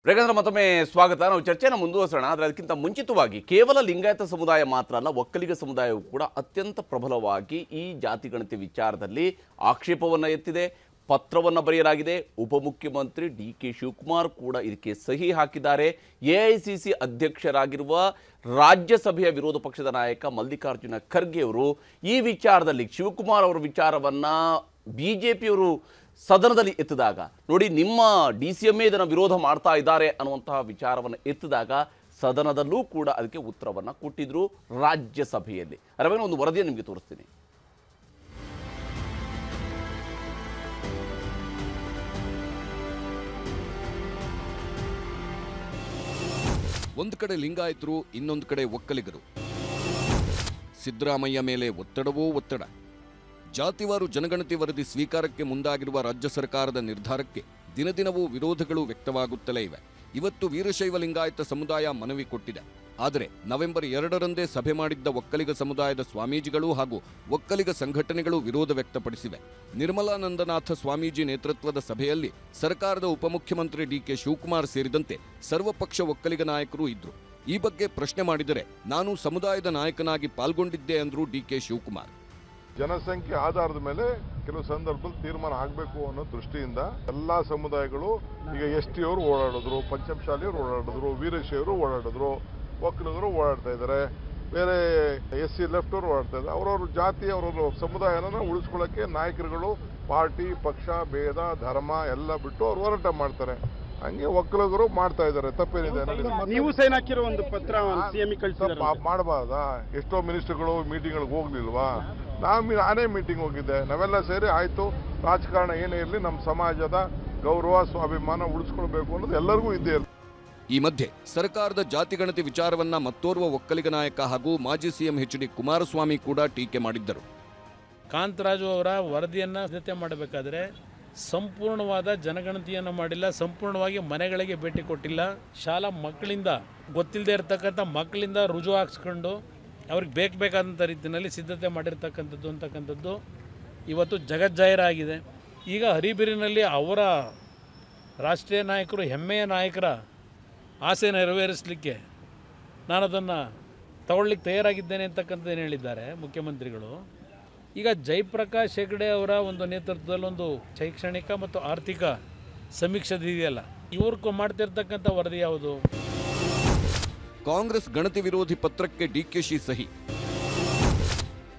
ರೇಖಾಂದ್ರ ಮತ್ತೊಮ್ಮೆ ಸ್ವಾಗತ. ನಾವು ಚರ್ಚೆನ ಮುಂದುವರಿಸೋಣ. ಆದರೆ ಅದಕ್ಕಿಂತ ಮುಂಚಿತವಾಗಿ ಕೇವಲ ಲಿಂಗಾಯತ ಸಮುದಾಯ ಮಾತ್ರ ಅಲ್ಲ, ಒಕ್ಕಲಿಗ ಸಮುದಾಯವು ಕೂಡ ಅತ್ಯಂತ ಪ್ರಬಲವಾಗಿ ಈ ಜಾತಿಗಣತಿ ವಿಚಾರದಲ್ಲಿ ಆಕ್ಷೇಪವನ್ನು ಎತ್ತಿದೆ. ಪತ್ರವನ್ನು ಬರೆಯಲಾಗಿದೆ. ಉಪಮುಖ್ಯಮಂತ್ರಿ ಡಿ.ಕೆ. ಶಿವಕುಮಾರ್ ಕೂಡ ಇದಕ್ಕೆ ಸಹಿ ಹಾಕಿದ್ದಾರೆ. ಎಐಸಿಸಿ ಅಧ್ಯಕ್ಷರಾಗಿರುವ ರಾಜ್ಯಸಭೆಯ ವಿರೋಧ ಪಕ್ಷದ ನಾಯಕ ಮಲ್ಲಿಕಾರ್ಜುನ ಖರ್ಗೆ ಅವರು ಈ ವಿಚಾರದಲ್ಲಿ ಶಿವಕುಮಾರ್ ಅವರ ವಿಚಾರವನ್ನು ಬಿಜೆಪಿಯವರು ಸದನದಲ್ಲಿ ಎತ್ತಿದಾಗ, ನೋಡಿ ನಿಮ್ಮ DCMA ಇದನ್ನು ವಿರೋಧ ಮಾಡ್ತಾ ಇದ್ದಾರೆ ಅನ್ನುವಂತಹ ವಿಚಾರವನ್ನು ಎತ್ತಿದಾಗ ಸದನದಲ್ಲೂ ಕೂಡ ಅದಕ್ಕೆ ಉತ್ತರವನ್ನು ಕೊಟ್ಟಿದ್ರು ರಾಜ್ಯಸಭೆಯಲ್ಲಿ. ಅದರ ಬಗ್ಗೆ ಒಂದು ವರದಿಯನ್ನು ನಿಮಗೆ ತೋರಿಸ್ತೀನಿ. ಒಂದು ಕಡೆ ಲಿಂಗಾಯತರು, ಇನ್ನೊಂದು ಕಡೆ ಒಕ್ಕಲಿಗರು. ಸಿದ್ದರಾಮಯ್ಯ ಮೇಲೆ ಒತ್ತಡವೋ ಒತ್ತಡ. ಜಾತಿವಾರು ಜನಗಣತಿ ವರದಿ ಸ್ವೀಕಾರಕ್ಕೆ ಮುಂದಾಗಿರುವ ರಾಜ್ಯ ಸರ್ಕಾರದ ನಿರ್ಧಾರಕ್ಕೆ ದಿನದಿನವೂ ವಿರೋಧಗಳು ವ್ಯಕ್ತವಾಗುತ್ತಲೇ ಇವೆ. ಇವತ್ತು ವೀರಶೈವ ಲಿಂಗಾಯತ ಸಮುದಾಯ ಮನವಿ ಕೊಟ್ಟಿದೆ. ಆದರೆ ನವೆಂಬರ್ 2ರಂದೇ ಸಭೆ ಮಾಡಿದ್ದ ಒಕ್ಕಲಿಗ ಸಮುದಾಯದ ಸ್ವಾಮೀಜಿಗಳು ಹಾಗೂ ಒಕ್ಕಲಿಗ ಸಂಘಟನೆಗಳು ವಿರೋಧ ವ್ಯಕ್ತಪಡಿಸಿವೆ. ನಿರ್ಮಲಾನಂದನಾಥ ಸ್ವಾಮೀಜಿ ನೇತೃತ್ವದ ಸಭೆಯಲ್ಲಿ ಸರ್ಕಾರದ ಉಪಮುಖ್ಯಮಂತ್ರಿ ಡಿ.ಕೆ. ಶಿವಕುಮಾರ್ ಸೇರಿದಂತೆ ಸರ್ವಪಕ್ಷ ಒಕ್ಕಲಿಗ ನಾಯಕರು ಇದ್ರು. ಈ ಬಗ್ಗೆ ಪ್ರಶ್ನೆ ಮಾಡಿದರೆ ನಾನು ಸಮುದಾಯದ ನಾಯಕನಾಗಿ ಪಾಲ್ಗೊಂಡಿದ್ದೆ ಅಂದ್ರು ಡಿ.ಕೆ. ಶಿವಕುಮಾರ್. ಜನಸಂಖ್ಯೆ ಆಧಾರದ ಮೇಲೆ ಕೆಲವು ಸಂದರ್ಭದಲ್ಲಿ ತೀರ್ಮಾನ ಆಗಬೇಕು ಅನ್ನೋ ದೃಷ್ಟಿಯಿಂದ ಎಲ್ಲಾ ಸಮುದಾಯಗಳು, ಈಗ ST ಅವರು ಓಡಾಡಿದ್ರು, ಪಂಚಮಶಾಲಿಯವರು ಓಡಾಡಿದ್ರು, ವೀರಶೈವರು ಓಡಾಡಿದ್ರು, ಒಕ್ಕಲಿಗರು ಓಡಾಡ್ತಾ ಇದ್ದಾರೆ, ಬೇರೆ SC ಲೆಫ್ಟ್ ಅವರು ಓಡಾಡ್ತಾ ಇದ್ದಾರೆ. ಅವರವ್ರ ಜಾತಿ ಅವರವ್ರ ಸಮುದಾಯನ ಉಳಿಸ್ಕೊಳ್ಳೋಕ್ಕೆ ನಾಯಕರುಗಳು ಪಾರ್ಟಿ ಪಕ್ಷ ಭೇದ ಧರ್ಮ ಎಲ್ಲ ಬಿಟ್ಟು ಅವ್ರು ಹೋರಾಟ ಮಾಡ್ತಾರೆ. ಹಂಗೆ ಒಕ್ಕಲಿಗರು ಮಾಡ್ತಾ ಇದ್ದಾರೆ. ತಪ್ಪೇನಿದೆ? ನೀವು ಸೈನ್ ಹಾಕಿರೋ ಒಂದು ಪತ್ರ CM ಮಾಡಬಾರ್ದಾ? ಎಷ್ಟೋ ಮಿನಿಸ್ಟರ್ಗಳು ಮೀಟಿಂಗ್ಗಳಿಗೆ ಹೋಗ್ಲಿಲ್ವಾ? ನಾನೇ ಮೀಟಿಂಗ್ ಹೋಗಿದ್ದೆ. ನಾವೆಲ್ಲ ಸೇರಿ ಆಯ್ತು, ರಾಜಕಾರಣ ಏನೇ ಇರಲಿ ನಮ್ಮ ಸಮಾಜದ ಗೌರವ ಸ್ವಾಭಿಮಾನ ಉಳಿಸ್ಕೊಳ್ಬೇಕು ಅನ್ನೋದು ಎಲ್ಲರಿಗೂ ಇದ್ದೇ ಇರುತ್ತೆ. ಈ ಮಧ್ಯೆ ಸರ್ಕಾರದ ಜಾತಿಗಣತಿ ವಿಚಾರವನ್ನ ಮತ್ತೋರ್ವ ಒಕ್ಕಲಿಗ ನಾಯಕ ಹಾಗೂ ಮಾಜಿ CM HD ಕುಮಾರಸ್ವಾಮಿ ಕೂಡ ಟೀಕೆ ಮಾಡಿದ್ದರು. ಕಾಂತರಾಜು ಅವರ ವರದಿಯನ್ನು ಸಿದ್ಧತೆ ಮಾಡಬೇಕಾದ್ರೆ ಸಂಪೂರ್ಣವಾದ ಜನಗಣತಿಯನ್ನು ಮಾಡಿಲ್ಲ, ಸಂಪೂರ್ಣವಾಗಿ ಮನೆಗಳಿಗೆ ಭೇಟಿ ಕೊಟ್ಟಿಲ್ಲ, ಶಾಲಾ ಮಕ್ಕಳಿಂದ ಗೊತ್ತಿಲ್ಲದೆ ಇರತಕ್ಕಂಥ ಮಕ್ಕಳಿಂದ ರುಜು ಹಾಕ್ಸ್ಕೊಂಡು ಅವ್ರಿಗೆ ಬೇಕಾದಂಥ ರೀತಿಯಲ್ಲಿ ಸಿದ್ಧತೆ ಮಾಡಿರ್ತಕ್ಕಂಥದ್ದು ಇವತ್ತು ಜಗಜ್ಜಾಹೀರಾಗಿದೆ. ಈಗ ಹರಿಬಿರಿನಲ್ಲಿ ಅವರ ರಾಷ್ಟ್ರೀಯ ನಾಯಕರು, ಹೆಮ್ಮೆಯ ನಾಯಕರ ಆಸೆ ನೆರವೇರಿಸಲಿಕ್ಕೆ ನಾನು ಅದನ್ನು ತಗೊಳ್ಳಿಕ್ಕೆ ತಯಾರಾಗಿದ್ದೇನೆ ಅಂತಕ್ಕಂಥದ್ದೇನು ಹೇಳಿದ್ದಾರೆ ಮುಖ್ಯಮಂತ್ರಿಗಳು. ಈಗ ಜಯಪ್ರಕಾಶ್ ಹೆಗಡೆ ಅವರ ಒಂದು ನೇತೃತ್ವದಲ್ಲಿ ಒಂದು ಶೈಕ್ಷಣಿಕ ಮತ್ತು ಆರ್ಥಿಕ ಸಮೀಕ್ಷೆ ಇದೆಯಲ್ಲ, ಇವ್ರು ಮಾಡ್ತಿರ್ತಕ್ಕಂಥ ವರದಿ ಯಾವುದು? ಕಾಂಗ್ರೆಸ್ ಗಣತಿ ವಿರೋಧಿ ಪತ್ರಕ್ಕೆ DKಶಿ ಸಹಿ.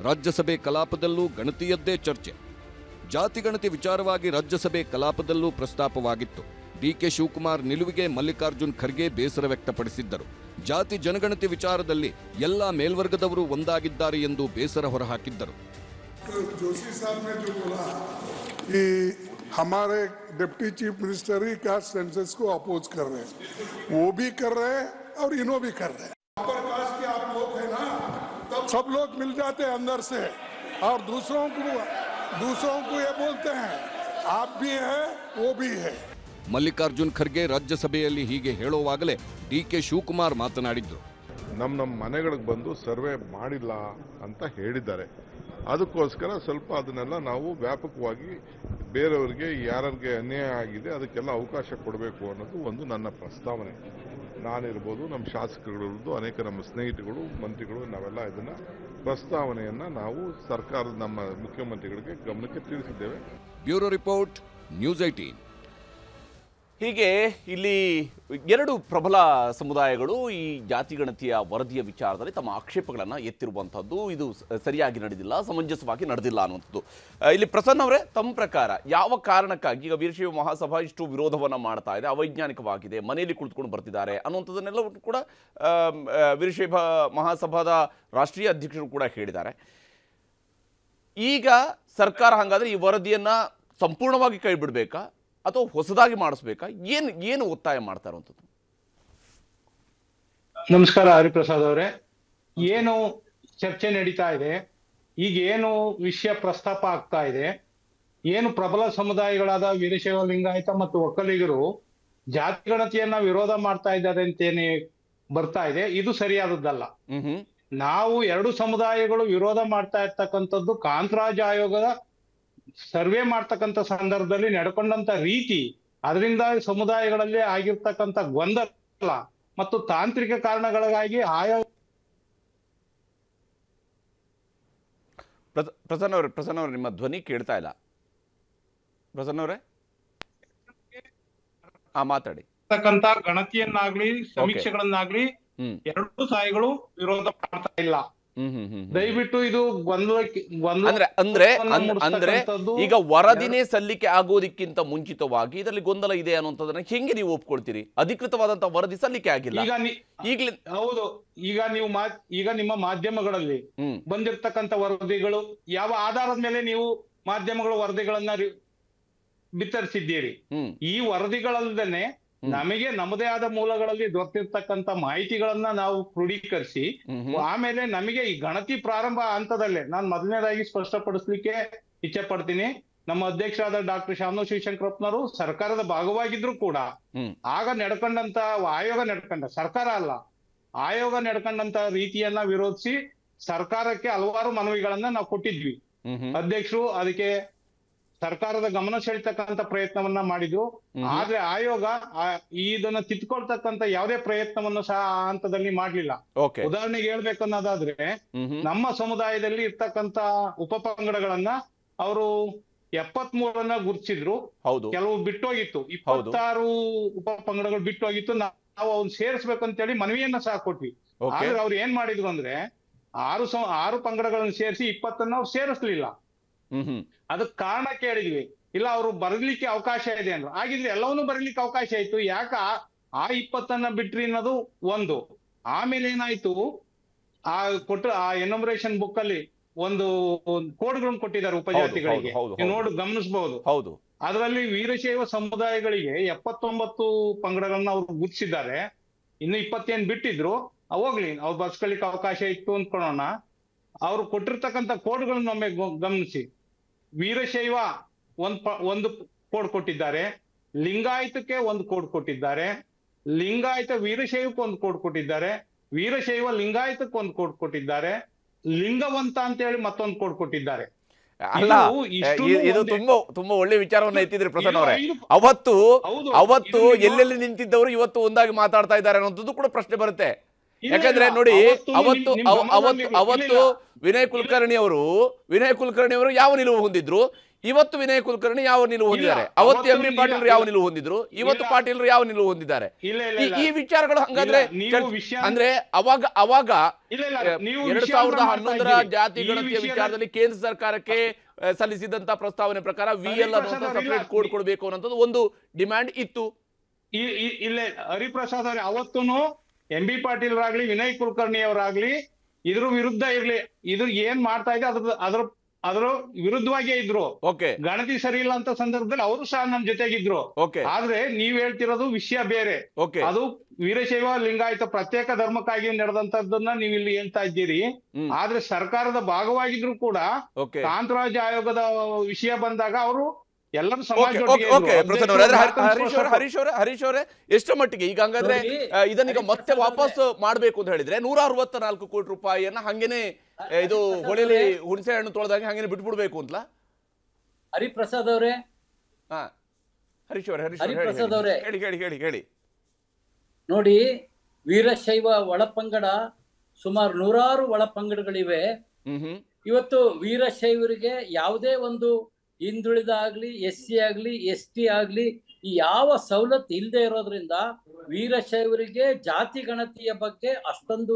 ರಾಜ್ಯಸಭೆ ಕಲಾಪದಲ್ಲೂ ಗಣತಿಯದ್ದೇ ಚರ್ಚೆ. ಜಾತಿ ಗಣತಿ ವಿಚಾರವಾಗಿ ರಾಜ್ಯಸಭೆ ಕಲಾಪದಲ್ಲೂ ಪ್ರಸ್ತಾಪವಾಗಿತ್ತು. ಡಿ.ಕೆ. ಶಿವಕುಮಾರ್ ನಿಲುವಿಗೆ ಮಲ್ಲಿಕಾರ್ಜುನ್ ಖರ್ಗೆ ಬೇಸರ ವ್ಯಕ್ತಪಡಿಸಿದ್ದರು. ಜಾತಿ ಜನಗಣತಿ ವಿಚಾರದಲ್ಲಿ ಎಲ್ಲ ಮೇಲ್ವರ್ಗದವರು ಒಂದಾಗಿದ್ದಾರೆ ಎಂದು ಬೇಸರ ಹೊರಹಾಕಿದ್ದರು. जोशी साहब ने जो बोला कि हमारे डिप्टी चीफ मिनिस्टर ही क्या सेंसस को अपोज कर रहे हैं, वो भी कर रहे हैं और इन्हों भी कर रहे हैं। अपर कास्ट के आप लोग हैं ना, तब सब लोग मिल जाते हैं अंदर से और दूसरों को ये बोलते हैं आप भी है वो भी है. ಮಲ್ಲಿಕಾರ್ಜುನ್ ಖರ್ಗೆ ರಾಜ್ಯಸಭೆಯಲ್ಲಿ ಹೀಗೆ ಹೇಳುವಾಗಲೇ ಡಿ.ಕೆ. ಶಿವಕುಮಾರ್ ಮಾತನಾಡಿದ್ರು. ನಮ್ಮ ಮನೆಗಳಿಗೆ ಬಂದು ಸರ್ವೆ ಮಾಡಿಲ್ಲ ಅಂತ ಹೇಳಿದ್ದಾರೆ. ಅದಕ್ಕೋಸ್ಕರ ಸ್ವಲ್ಪ ಅದನ್ನೆಲ್ಲ ನಾವು ವ್ಯಾಪಕವಾಗಿ ಬೇರೆಯವರಿಗೆ ಯಾರಿಗೆ ಅನ್ಯಾಯ ಆಗಿದೆ ಅದಕ್ಕೆಲ್ಲ ಅವಕಾಶ ಕೊಡಬೇಕು ಅನ್ನೋದು ಒಂದು ನನ್ನ ಪ್ರಸ್ತಾವನೆ. ನಾನಿರ್ಬೋದು, ನಮ್ಮ ಶಾಸಕರಿರ್ಬೋದು, ಅನೇಕ ನಮ್ಮ ಸ್ನೇಹಿತರು ಮಂತ್ರಿಗಳು ನಾವೆಲ್ಲ ಇದನ್ನ ಪ್ರಸ್ತಾವನೆಯನ್ನ ನಾವು ಸರ್ಕಾರದ ನಮ್ಮ ಮುಖ್ಯಮಂತ್ರಿಗಳಿಗೆ ಗಮನಕ್ಕೆ ತಿಳಿಸಿದ್ದೇವೆ. Bureau report, news 18. ಹೀಗೆ ಇಲ್ಲಿ ಎರಡು ಪ್ರಬಲ ಸಮುದಾಯಗಳು ಈ ಜಾತಿಗಣತಿಯ ವರದಿಯ ವಿಚಾರದಲ್ಲಿ ತಮ್ಮ ಆಕ್ಷೇಪಗಳನ್ನು ಎತ್ತಿರುವಂಥದ್ದು. ಇದು ಸರಿಯಾಗಿ ನಡೆದಿಲ್ಲ, ಸಮಂಜಸವಾಗಿ ನಡೆದಿಲ್ಲ ಅನ್ನುವಂಥದ್ದು. ಇಲ್ಲಿ ಪ್ರಸನ್ನ ಅವರೇ, ತಮ್ಮ ಪ್ರಕಾರ ಯಾವ ಕಾರಣಕ್ಕಾಗಿ ಈಗ ವೀರಶೈವ ಮಹಾಸಭಾ ಇಷ್ಟು ವಿರೋಧವನ್ನು ಮಾಡ್ತಾ ಇದೆ, ಅವೈಜ್ಞಾನಿಕವಾಗಿದೆ, ಮನೆಯಲ್ಲಿ ಕುಳಿತುಕೊಂಡು ಬರ್ತಿದ್ದಾರೆ ಅನ್ನುವಂಥದ್ದನ್ನೆಲ್ಲ ಕೂಡ ವೀರಶೈವ ಮಹಾಸಭಾದ ರಾಷ್ಟ್ರೀಯ ಅಧ್ಯಕ್ಷರು ಕೂಡ ಹೇಳಿದ್ದಾರೆ. ಈಗ ಸರ್ಕಾರ ಹಾಗಾದರೆ ಈ ವರದಿಯನ್ನು ಸಂಪೂರ್ಣವಾಗಿ ಕೈ ಬಿಡಬೇಕಾ ಅಥವಾ ಹೊಸದಾಗಿ ಮಾಡಿಸ್ಬೇಕಾ? ಏನು ಒತ್ತಾಯ ಮಾಡ್ತಾ ಇರುವಂಥದ್ದು? ನಮಸ್ಕಾರ ಹರಿಪ್ರಸಾದ್ ಅವರೇ. ಏನು ಚರ್ಚೆ ನಡೀತಾ ಇದೆ, ಈಗ ಏನು ವಿಷಯ ಪ್ರಸ್ತಾಪ ಆಗ್ತಾ ಇದೆ, ಏನು ಪ್ರಬಲ ಸಮುದಾಯಗಳಾದ ವೀರಶೈವ ಲಿಂಗಾಯತ ಮತ್ತು ಒಕ್ಕಲಿಗರು ಜಾತಿ ಗಣತಿಯನ್ನ ವಿರೋಧ ಮಾಡ್ತಾ ಇದ್ದಾರೆ ಅಂತೇನೆ ಬರ್ತಾ ಇದೆ, ಇದು ಸರಿಯಾದದ್ದಲ್ಲ. ನಾವು ಎರಡು ಸಮುದಾಯಗಳು ವಿರೋಧ ಮಾಡ್ತಾ ಇರ್ತಕ್ಕಂಥದ್ದು ಕಾಂತರಾಜ್ ಆಯೋಗದ ಸರ್ವೆ ಮಾಡ್ತಕ್ಕಂಥ ಸಂದರ್ಭದಲ್ಲಿ ನಡ್ಕೊಂಡಂತ ರೀತಿ ಅದರಿಂದ ಸಮುದಾಯಗಳಲ್ಲಿ ಆಗಿರ್ತಕ್ಕಂಥ ಗೊಂದಲ ಮತ್ತು ತಾಂತ್ರಿಕ ಕಾರಣಗಳಿಗಾಗಿ ಆಯಾ ಪ್ರಸನ್ನ ಅವರೇ ನಿಮ್ಮ ಧ್ವನಿ ಕೇಳ್ತಾ ಇಲ್ಲ. ಪ್ರಸನ್ನ ಅವರೇ ಮಾತಾಡಿ. ಗಣತಿಯನ್ನಾಗ್ಲಿ ಸಮೀಕ್ಷೆಗಳನ್ನಾಗ್ಲಿ ಎರಡೂ ತಾಯಿಗಳು ವಿರೋಧ ಮಾಡ್ತಾ ಇಲ್ಲ. ದಯವಿಟ್ಟು ಇದು ಅಂದ್ರೆ ಈಗ ವರದಿನೇ ಸಲ್ಲಿಕೆ ಆಗೋದಕ್ಕಿಂತ ಮುಂಚಿತವಾಗಿ ಇದರಲ್ಲಿ ಗೊಂದಲ ಇದೆ ಅನ್ನುವಂಥದ್ದನ್ನ ಹೆಂಗೆ ನೀವು ಒಪ್ಕೊಳ್ತೀರಿ? ಅಧಿಕೃತವಾದಂತಹ ವರದಿ ಸಲ್ಲಿಕೆ ಆಗಿಲ್ಲ ಈಗಲೇ. ಹೌದು, ಈಗ ನಿಮ್ಮ ಮಾಧ್ಯಮಗಳಲ್ಲಿ ಬಂದಿರತಕ್ಕಂತ ವರದಿಗಳು ಯಾವ ಆಧಾರದ ಮೇಲೆ ನೀವು ಮಾಧ್ಯಮಗಳು ವರದಿಗಳನ್ನ ಬಿತ್ತರಿಸಿದ್ದೀರಿ? ಈ ವರದಿಗಳಲ್ಲದೆ ನಮಗೆ ನಮ್ಮದೇ ಆದ ಮೂಲಗಳಲ್ಲಿ ದೊರೆತಿರ್ತಕ್ಕಂಥ ಮಾಹಿತಿಗಳನ್ನ ನಾವು ಕ್ರೋಢೀಕರಿಸಿ ಆಮೇಲೆ ನಮಗೆ ಈ ಗಣತಿ ಪ್ರಾರಂಭ ಹಂತದಲ್ಲೇ ನಾನು ಮೊದಲನೇದಾಗಿ ಸ್ಪಷ್ಟಪಡಿಸ್ಲಿಕ್ಕೆ ಇಚ್ಛೆ ಪಡ್ತೀನಿ. ನಮ್ಮ ಅಧ್ಯಕ್ಷರಾದ ಡಾಕ್ಟರ್ ಶಾಮನೂರ್ ಶಿವಶಂಕರಪ್ಪನವರು ಸರ್ಕಾರದ ಭಾಗವಾಗಿದ್ರು ಕೂಡ ಆಗ ಸರ್ಕಾರ ಅಲ್ಲ, ಆಯೋಗ ನಡ್ಕೊಂಡಂತ ರೀತಿಯನ್ನ ವಿರೋಧಿಸಿ ಸರ್ಕಾರಕ್ಕೆ ಹಲವಾರು ಮನವಿಗಳನ್ನ ನಾವು ಕೊಟ್ಟಿದ್ವಿ. ಅಧ್ಯಕ್ಷರು ಅದಕ್ಕೆ ಸರ್ಕಾರದ ಗಮನ ಸೆಳೆತಕ್ಕಂತ ಪ್ರಯತ್ನವನ್ನ ಮಾಡಿದ್ರು. ಆದ್ರೆ ಆಯೋಗ ಇದನ್ನ ತಿದ್ಕೊಳ್ತಕ್ಕಂತ ಯಾವುದೇ ಪ್ರಯತ್ನವನ್ನು ಸಹ ಆ ಹಂತದಲ್ಲಿ ಮಾಡ್ಲಿಲ್ಲ. ಉದಾಹರಣೆಗೆ ಹೇಳ್ಬೇಕನ್ನೋದಾದ್ರೆ ನಮ್ಮ ಸಮುದಾಯದಲ್ಲಿ ಇರ್ತಕ್ಕಂತ ಉಪಪಂಗಡಗಳನ್ನ ಅವರು 73 ಗುರುತಿಸಿದ್ರು. ಕೆಲವು ಬಿಟ್ಟೋಗಿತ್ತು, 26 ಉಪಪಂಗಡಗಳು ಬಿಟ್ಟೋಗಿತ್ತು. ನಾವು ಅವ್ನು ಸೇರಿಸ್ಬೇಕಂತೇಳಿ ಮನವಿಯನ್ನ ಸಹ ಕೊಟ್ವಿ. ಆದ್ರೆ ಅವ್ರು ಏನ್ ಮಾಡಿದ್ರು ಅಂದ್ರೆ 6 ಪಂಗಡಗಳನ್ನು ಸೇರಿಸಿ 20 ಅವ್ರು ಸೇರಿಸ್ಲಿಲ್ಲ. ಅದಕ್ಕೆ ಕಾರಣ ಕೇಳಿದ್ವಿ, ಇಲ್ಲ ಅವರು ಬರಲಿಕ್ಕೆ ಅವಕಾಶ ಇದೆ ಅಂದ್ರು. ಆಗಿದ್ರೆ ಎಲ್ಲವನ್ನೂ ಬರಲಿಕ್ಕೆ ಅವಕಾಶ ಇತ್ತು, ಯಾಕ ಆ 20 ಬಿಟ್ರಿ ಅನ್ನೋದು ಒಂದು. ಆಮೇಲೆ ಏನಾಯ್ತು, ಆ ಎನ್ಯುಮರೇಷನ್ ಬುಕ್ ಅಲ್ಲಿ ಒಂದು ಕೋಡ್ಗಳನ್ನು ಕೊಟ್ಟಿದ್ದಾರೆ ಉಪಜಾತಿಗಳಿಗೆ, ಗಮನಿಸಬಹುದು. ಅದರಲ್ಲಿ ವೀರಶೈವ ಸಮುದಾಯಗಳಿಗೆ 79 ಪಂಗಡಗಳನ್ನ ಅವ್ರು ಗುರುತಿಸಿದ್ದಾರೆ. ಇನ್ನು 20 ಬಿಟ್ಟಿದ್ರು, ಹೋಗ್ಲಿ ಅವ್ರು ಬರ್ಸ್ಕೊಳ್ಳಿಕ್ಕೆ ಅವಕಾಶ ಇತ್ತು ಅಂದ್ಕೊಳ್ಳೋಣ. ಅವ್ರು ಕೊಟ್ಟಿರ್ತಕ್ಕಂಥ ಕೋಡ್ಗಳನ್ನ ಒಮ್ಮೆ ಗಮನಿಸಿ. ವೀರಶೈವ ಒಂದು ಕೋಡ್ ಕೊಟ್ಟಿದ್ದಾರೆ, ಲಿಂಗಾಯತಕ್ಕೆ ಒಂದು ಕೋಡ್ ಕೊಟ್ಟಿದ್ದಾರೆ, ಲಿಂಗಾಯತ ವೀರಶೈವಕ್ಕೆ ಒಂದು ಕೋಡ್ ಕೊಟ್ಟಿದ್ದಾರೆ, ವೀರಶೈವ ಲಿಂಗಾಯತಕ್ಕೆ ಒಂದು ಕೋಡ್ ಕೊಟ್ಟಿದ್ದಾರೆ, ಲಿಂಗವಂತ ಅಂತ ಹೇಳಿ ಮತ್ತೊಂದು ಕೋಡ್ ಕೊಟ್ಟಿದ್ದಾರೆ. ಅಲ್ಲ, ಇದು ತುಂಬಾ ಒಳ್ಳೆ ವಿಚಾರವನ್ನ ಎತ್ತಿದ್ರಿ ಪ್ರಸನ್ನ ಅವರೇ. ಅವತ್ತು ಎಲ್ಲೆಲ್ಲಿ ನಿಂತಿದ್ದವರು ಇವತ್ತು ಒಂದಾಗಿ ಮಾತಾಡ್ತಾ ಇದ್ದಾರೆ ಅನ್ನೋದು ಕೂಡ ಪ್ರಶ್ನೆ ಬರುತ್ತೆ. ಯಾಕಂದ್ರೆ ನೋಡಿ, ಅವತ್ತು ವಿನಯ್ ಕುಲಕರ್ಣಿ ಅವರು ಯಾವ ನಿಲುವು ಹೊಂದಿದ್ರು, ಇವತ್ತು ವಿನಯ್ ಕುಲಕರ್ಣಿ ಯಾವ ನಿಲುವು ಹೊಂದಿದ್ದಾರೆ? ಅವತ್ತು ಎಂ ಬಿ ಪಾಟೀಲ್ ಯಾವ ನಿಲುವು ಹೊಂದಿದ್ರು, ಇವತ್ತು ಪಾಟೀಲ್ ಯಾವ ನಿಲುವು ಹೊಂದಿದ್ದಾರೆ? ಈ ವಿಚಾರಗಳು ಹಂಗಾದ್ರೆ ಅಂದ್ರೆ ಅವಾಗ 2011ರ ಜಾತಿ ಗಣತಿಯ ವಿಚಾರದಲ್ಲಿ ಕೇಂದ್ರ ಸರ್ಕಾರಕ್ಕೆ ಸಲ್ಲಿಸಿದಂತ ಪ್ರಸ್ತಾವನೆ ಪ್ರಕಾರ VL ಅನ್ನುವಂತ ಸಪರೇಟ್ ಕೋಡ್ ಕೊಡಬೇಕು ಅನ್ನೋದು ಒಂದು ಡಿಮ್ಯಾಂಡ್ ಇತ್ತು. ಇಲ್ಲೇ ಹರಿಪ್ರಸಾದ್ ಅವರೇ, ಅವತ್ತೂನು ಎಂ ಬಿ ಪಾಟೀಲ್ ರಾಗ್ಲಿ ವಿನಯ್ ಕುಲಕರ್ಣಿ ಅವರಾಗ್ಲಿ ಇದ್ರ ವಿರುದ್ಧ ಇರ್ಲಿ, ಇದು ಏನ್ ಮಾಡ್ತಾ ಇದೆ ಅದ್ರ ವಿರುದ್ಧವಾಗೇ ಇದ್ರು. ಗಣತಿ ಸರಿ ಇಲ್ಲ ಅಂತ ಸಂದರ್ಭದಲ್ಲಿ ಅವರು ಸಹ ನಮ್ ಜೊತೆಗಿದ್ರು. ಆದ್ರೆ ನೀವ್ ಹೇಳ್ತಿರೋದು ವಿಷಯ ಬೇರೆ. ಅದು ವೀರಶೈವ ಲಿಂಗಾಯತ ಪ್ರತ್ಯೇಕ ಧರ್ಮಕ್ಕಾಗಿ ನಡೆದಂತದ್ದನ್ನ ನೀವು ಇಲ್ಲಿ ಹೇಳ್ತಾ ಇದ್ದೀರಿ. ಆದ್ರೆ ಸರ್ಕಾರದ ಭಾಗವಾಗಿದ್ರು ಕೂಡ ಕಾಂತರಾಜ್ ಆಯೋಗದ ವಿಷಯ ಬಂದಾಗ ಅವರು ಎಲ್ಲರೂ ಹರೀಶ್ ಅವರೇ, ಎಷ್ಟು ಮಟ್ಟಿಗೆ ಈಗ ಹಂಗಾದ್ರೆ ಇದನ್ನೀಗ ಮತ್ತೆ ವಾಪಸ್ ಮಾಡ್ಬೇಕು ಅಂತ ಹೇಳಿದ್ರೆ 164 ಕೋಟಿ ರೂಪಾಯಿಯನ್ನ ಹಂಗೇನೆ ಇದು ಹೊಳೆಯಲ್ಲಿ ಹುಣಸೆ ಹಣ್ಣು ತೊಳೆದಾಗ ಹಂಗೇನೆ ಬಿಟ್ಬಿಡ್ಬೇಕು ಅಂತಲ್ಲ? ಹರಿಪ್ರಸಾದ್ ಅವರೇ, ಹರೀಶ್ ಅವರೇ ಹೇಳಿ. ನೋಡಿ, ವೀರಶೈವ ಒಳಪಂಗಡ ಸುಮಾರು 100 ಒಳಪಂಗಡಗಳಿವೆ. ಇವತ್ತು ವೀರಶೈವರಿಗೆ ಯಾವುದೇ ಒಂದು ಹಿಂದುಳಿದಾಗ್ಲಿ, SC ಆಗ್ಲಿ, ST ಆಗ್ಲಿ ಈ ಯಾವ ಸವಲತ್ತು ಇಲ್ಲದೆ ಇರೋದ್ರಿಂದ ವೀರಶೈವರಿಗೆ ಜಾತಿ ಗಣತಿಯ ಬಗ್ಗೆ ಅಷ್ಟೊಂದು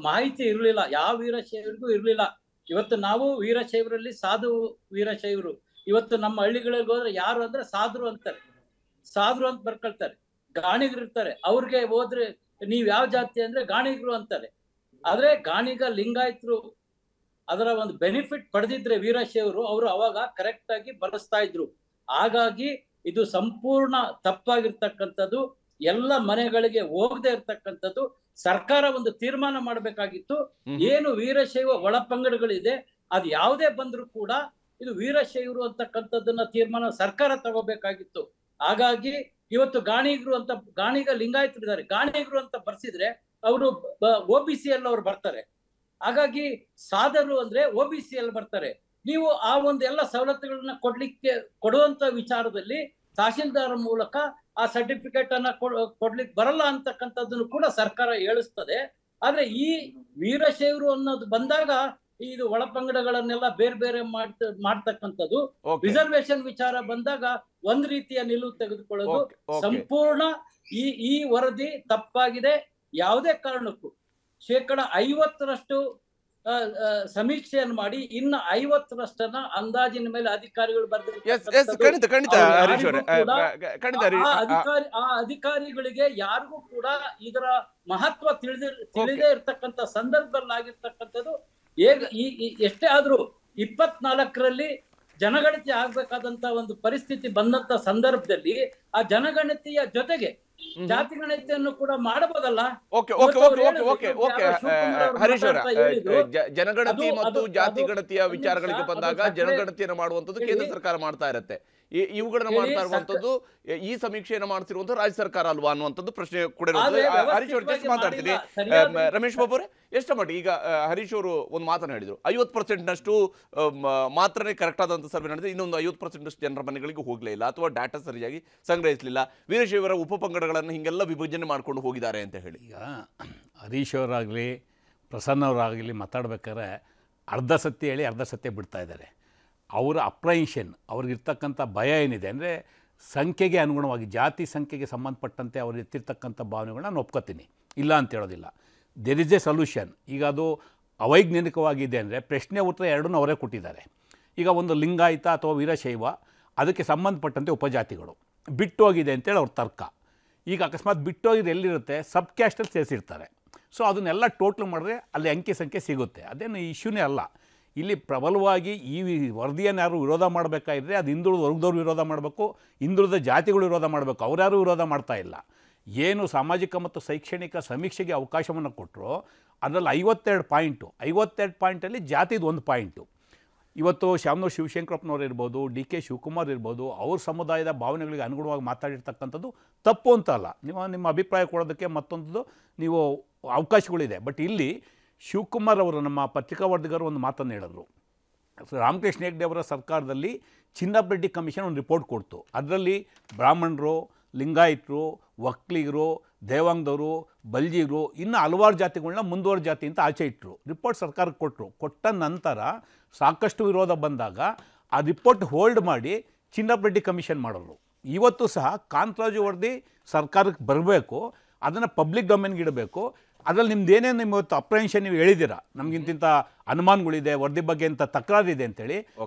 ಮಾಹಿತಿ ಇರಲಿಲ್ಲ, ಯಾವ ವೀರಶೈವರಿಗೂ ಇರಲಿಲ್ಲ. ಇವತ್ತು ನಾವು ವೀರಶೈವರಲ್ಲಿ ಸಾಧು ವೀರಶೈವರು, ಇವತ್ತು ನಮ್ಮ ಹಳ್ಳಿಗಳಿಗೆ ಹೋದ್ರೆ ಯಾರು ಅಂದ್ರೆ ಸಾಧುರು ಅಂತಾರೆ, ಸಾಧುರು ಅಂತ ಬರ್ಕೊಳ್ತಾರೆ. ಗಾಣಿಗರು ಇರ್ತಾರೆ, ಅವ್ರಿಗೆ ಹೋದ್ರೆ ನೀವ್ ಯಾವ ಜಾತಿ ಅಂದ್ರೆ ಗಾಣಿಗರು ಅಂತಾರೆ. ಆದ್ರೆ ಗಾಣಿಗ ಲಿಂಗಾಯತರು ಅದರ ಒಂದು ಬೆನಿಫಿಟ್ ಪಡೆದಿದ್ರೆ ವೀರಶೈವರು ಅವರು ಅವಾಗ ಕರೆಕ್ಟ್ ಆಗಿ ಬಳಸ್ತಾ ಇದ್ರು. ಹಾಗಾಗಿ ಇದು ಸಂಪೂರ್ಣ ತಪ್ಪಾಗಿರ್ತಕ್ಕಂಥದ್ದು, ಎಲ್ಲ ಮನೆಗಳಿಗೆ ಹೋಗದೆ ಇರ್ತಕ್ಕಂಥದ್ದು. ಸರ್ಕಾರ ಒಂದು ತೀರ್ಮಾನ ಮಾಡಬೇಕಾಗಿತ್ತು. ಏನು ವೀರಶೈವ ಒಳಪಂಗಡಗಳಿದೆ ಅದು ಯಾವುದೇ ಬಂದ್ರು ಕೂಡ ಇದು ವೀರಶೈವರು ಅಂತಕ್ಕಂಥದ್ದನ್ನ ತೀರ್ಮಾನ ಸರ್ಕಾರ ತಗೋಬೇಕಾಗಿತ್ತು. ಹಾಗಾಗಿ ಇವತ್ತು ಗಾಣಿಗ ಲಿಂಗಾಯತರಿದ್ದಾರೆ, ಗಾಣಿಗರು ಅಂತ ಬರ್ಸಿದ್ರೆ ಅವರು OBC ಅಲ್ಲಿ ಅವ್ರು ಬರ್ತಾರೆ. ಹಾಗಾಗಿ ಸಾಧರು ಅಂದ್ರೆ OBC ಅಲ್ಲಿ ಬರ್ತಾರೆ. ನೀವು ಆ ಒಂದು ಎಲ್ಲ ಸವಲತ್ತುಗಳನ್ನ ಕೊಡುವಂತ ವಿಚಾರದಲ್ಲಿ ತಹಶೀಲ್ದಾರ್ ಮೂಲಕ ಆ ಸರ್ಟಿಫಿಕೇಟ್ ಅನ್ನ ಕೊಡ್ಲಿಕ್ಕೆ ಬರಲ್ಲ ಅಂತಕ್ಕಂಥದ್ದನ್ನು ಕೂಡ ಸರ್ಕಾರ ಹೇಳಿಸ್ತದೆ. ಆದ್ರೆ ಈ ವೀರಶೈವರು ಅನ್ನೋದು ಬಂದಾಗ ಇದು ಒಳಪಂಗಡಗಳನ್ನೆಲ್ಲ ಬೇರೆ ಬೇರೆ ಮಾಡ್ತಕ್ಕಂಥದ್ದು, ರಿಸರ್ವೇಶನ್ ವಿಚಾರ ಬಂದಾಗ ಒಂದ್ ರೀತಿಯ ನಿಲುವು ತೆಗೆದುಕೊಳ್ಳೋದು ಸಂಪೂರ್ಣ ಈ ವರದಿ ತಪ್ಪಾಗಿದೆ. ಯಾವುದೇ ಕಾರಣಕ್ಕೂ 50% ಸಮೀಕ್ಷೆಯನ್ನು ಮಾಡಿ ಇನ್ನು 50% ಅಂದಾಜಿನ ಮೇಲೆ ಅಧಿಕಾರಿಗಳು ಆ ಅಧಿಕಾರಿಗಳಿಗೆ ಯಾರಿಗೂ ಕೂಡ ಇದರ ಮಹತ್ವ ತಿಳಿದೇ ಇರ್ತಕ್ಕಂಥ ಸಂದರ್ಭದಲ್ಲಿ ಆಗಿರ್ತಕ್ಕಂಥದ್ದು. ಎಷ್ಟೇ ಆದ್ರೂ 24ರಲ್ಲಿ ಜನಗಣತಿ ಆಗ್ಬೇಕಾದಂತ ಒಂದು ಪರಿಸ್ಥಿತಿ ಬಂದಂತ ಸಂದರ್ಭದಲ್ಲಿ ಆ ಜನಗಣತಿಯ ಜೊತೆಗೆ ಜಾತಿ ಗಣತಿಯನ್ನು ಕೂಡ ಮಾಡಬಹುದಲ್ಲ. ಹರೀಶ್ ಅವರ, ಜನಗಣತಿ ಮತ್ತು ಜಾತಿ ಗಣತಿಯ ವಿಚಾರಗಳಿಗೆ ಬಂದಾಗ ಜನಗಣತಿಯನ್ನು ಮಾಡುವಂತದ್ದು ಕೇಂದ್ರ ಸರ್ಕಾರ ಮಾಡ್ತಾ ಇರುತ್ತೆ, ಇವುಗಳನ್ನ ಮಾಡ್ತಾ ಇರುವಂತದ್ದು ಈ ಸಮೀಕ್ಷೆಯನ್ನು ಮಾಡ್ತಿರುವಂತ ರಾಜ್ಯ ಸರ್ಕಾರ ಅಲ್ವಾ ಅನ್ನುವಂಥದ್ದು ಪ್ರಶ್ನೆ ಕೂಡ ಇರುತ್ತೆ. ಹರೀಶ್ ಅವರು ಜೊತೆ ಮಾತಾಡ್ತೀನಿ. ರಮೇಶ್ ಬಾಬು ಅವರೇ, ಎಷ್ಟು ಮಟ್ಟಿಗೆ ಈಗ ಹರೀಶ್ ಅವರು ಒಂದು ಮಾತನ್ನು ಹೇಳಿದ್ರು, 50%ನಷ್ಟು ಮಾತ್ರನೇ ಕರೆಕ್ಟ್ ಆದಂತ ಸರ್ವೆ ನಡೆದಿದೆ, ಇನ್ನೊಂದು 50%ನಷ್ಟು ಜನರ ಮನೆಗಳಿಗೆ ಹೋಗಲೇ ಇಲ್ಲ ಅಥವಾ ಡಾಟಾ ಸರಿಯಾಗಿ ಸಂಗ್ರಹಿಸಲಿಲ್ಲ, ವೀರಶೈವರ ಉಪಪಂಗಡಗಳನ್ನು ಹಿಂಗೆಲ್ಲ ವಿಭಜನೆ ಮಾಡ್ಕೊಂಡು ಹೋಗಿದ್ದಾರೆ ಅಂತ ಹೇಳಿ. ಈಗ ಹರೀಶ್ ಅವರಾಗಲಿ ಪ್ರಸನ್ನ ಅವರಾಗಲಿ ಮಾತಾಡ್ಬೇಕಾದ್ರೆ ಅರ್ಧ ಸತ್ಯ ಹೇಳಿ ಅರ್ಧ ಸತ್ಯ ಬಿಡ್ತಾ ಇದ್ದಾರೆ. ಅವರ ಅಪ್ರೈಷನ್, ಅವ್ರಿಗಿರ್ತಕ್ಕಂಥ ಭಯ ಏನಿದೆ ಅಂದರೆ ಸಂಖ್ಯೆಗೆ ಅನುಗುಣವಾಗಿ ಜಾತಿ ಸಂಖ್ಯೆಗೆ ಸಂಬಂಧಪಟ್ಟಂತೆ ಅವ್ರು ಎತ್ತಿರ್ತಕ್ಕಂಥ ಭಾವನೆಗಳನ್ನ ನಾನು ಒಪ್ಕೋತೀನಿ, ಇಲ್ಲ ಅಂತ ಹೇಳೋದಿಲ್ಲ. There is a solution. ಈಗ ಅದು ಅವೈಜ್ಞಾನಿಕವಾಗಿದೆ ಅಂದರೆ ಪ್ರಶ್ನೆ ಉತ್ತರ ಎರಡನ್ನೂ ಅವರೇ ಕೊಟ್ಟಿದ್ದಾರೆ. ಈಗ ಒಂದು ಲಿಂಗಾಯತ ಅಥವಾ ವೀರಶೈವ ಅದಕ್ಕೆ ಸಂಬಂಧಪಟ್ಟಂತೆ ಉಪಜಾತಿಗಳು ಬಿಟ್ಟೋಗಿದೆ ಅಂತೇಳಿ ಅವ್ರ ತರ್ಕ. ಈಗ ಅಕಸ್ಮಾತ್ ಬಿಟ್ಟೋಗಿದ್ದು ಎಲ್ಲಿರುತ್ತೆ, ಸಬ್ ಕ್ಯಾಸ್ಟಲ್ಲಿ ಸೇರಿಸಿರ್ತಾರೆ. ಸೊ ಅದನ್ನೆಲ್ಲ ಟೋಟಲ್ ಮಾಡಿದ್ರೆ ಅಲ್ಲಿ ಅಂಕಿ ಸಂಖ್ಯೆ ಸಿಗುತ್ತೆ, ಅದೇನು ಇಶ್ಯೂನೇ ಅಲ್ಲ. ಇಲ್ಲಿ ಪ್ರಬಲವಾಗಿ ಈ ವರದಿಯನ್ನು ಯಾರು ವಿರೋಧ ಮಾಡಬೇಕಾಗಿದ್ರೆ ಅದು ಹಿಂದುಳಿದ ವರ್ಗದವ್ರು ವಿರೋಧ ಮಾಡಬೇಕು, ಹಿಂದುಳಿದ ಜಾತಿಗಳು ವಿರೋಧ ಮಾಡಬೇಕು, ಅವ್ರ್ಯಾರು ವಿರೋಧ ಮಾಡ್ತಾ ಇಲ್ಲ. ಏನು ಸಾಮಾಜಿಕ ಮತ್ತು ಶೈಕ್ಷಣಿಕ ಸಮೀಕ್ಷೆಗೆ ಅವಕಾಶವನ್ನು ಕೊಟ್ಟರು ಅದರಲ್ಲಿ 52 ಪಾಯಿಂಟಲ್ಲಿ ಜಾತಿದು 1 ಪಾಯಿಂಟು. ಇವತ್ತು ಶಾಮನೂರು ಶಿವಶಂಕರಪ್ಪನವ್ರು ಇರ್ಬೋದು, ಡಿ ಕೆ ಶಿವಕುಮಾರ್ ಇರ್ಬೋದು, ಅವ್ರ ಸಮುದಾಯದ ಭಾವನೆಗಳಿಗೆ ಅನುಗುಣವಾಗಿ ಮಾತಾಡಿರ್ತಕ್ಕಂಥದ್ದು ತಪ್ಪು ಅಂತ ಅಲ್ಲ. ನಿಮ್ಮ ಅಭಿಪ್ರಾಯ ಕೊಡೋದಕ್ಕೆ ಮತ್ತೊಂದು ನೀವು ಅವಕಾಶಗಳಿದೆ. ಬಟ್ ಇಲ್ಲಿ ಶಿವಕುಮಾರ್ ಅವರು, ನಮ್ಮ ಪತ್ರಿಕಾ ವರದಿಗಾರರು ಒಂದು ಮಾತನ್ನು ಹೇಳಿದ್ರು. ರಾಮಕೃಷ್ಣ ಹೆಗ್ಡೆ ಅವರ ಸರ್ಕಾರದಲ್ಲಿ ಚಿನ್ನಪ್ಪರೆಡ್ಡಿ ಕಮಿಷನ್ ಒಂದು ರಿಪೋರ್ಟ್ ಕೊಡ್ತು. ಅದರಲ್ಲಿ ಬ್ರಾಹ್ಮಣರು, ಲಿಂಗಾಯತರು, ಒಕ್ಕಲಿಗರು, ದೇವಾಂಗದವರು, ಬಲ್ಜಿಗರು, ಇನ್ನು ಹಲವಾರು ಜಾತಿಗಳನ್ನ ಮುಂದುವರೆದ ಜಾತಿ ಅಂತ ಆಚೆ ಇಟ್ಟರು. ರಿಪೋರ್ಟ್ ಸರ್ಕಾರಕ್ಕೆ ಕೊಟ್ಟರು. ಕೊಟ್ಟ ನಂತರ ಸಾಕಷ್ಟು ವಿರೋಧ ಬಂದಾಗ ಆ ರಿಪೋರ್ಟ್ ಹೋಲ್ಡ್ ಮಾಡಿ ಚಿನ್ನಪ್ಪರೆಡ್ಡಿ ಕಮಿಷನ್ ಮಾಡೋರು. ಇವತ್ತು ಸಹ ಕಾಂತರಾಜು ವರದಿ ಸರ್ಕಾರಕ್ಕೆ ಬರಬೇಕು, ಅದನ್ನು ಪಬ್ಲಿಕ್ ಡೊಮೇನ್ಗೆ ಇಡಬೇಕು. ಅದರಲ್ಲಿ ನಿಮ್ದು ಏನೇನು ನಿಮ್ಮ ಇವತ್ತು ಅಪ್ರಹೆನ್ಷನ್ ನೀವು ಹೇಳಿದ್ದೀರಾ, ನಮಗಿಂತ ಅನುಮಾನಗಳಿದೆ, ವರದಿ ಬಗ್ಗೆ ಅಂತ ತಕರಾರಿದೆ ಅಂತೇಳಿ,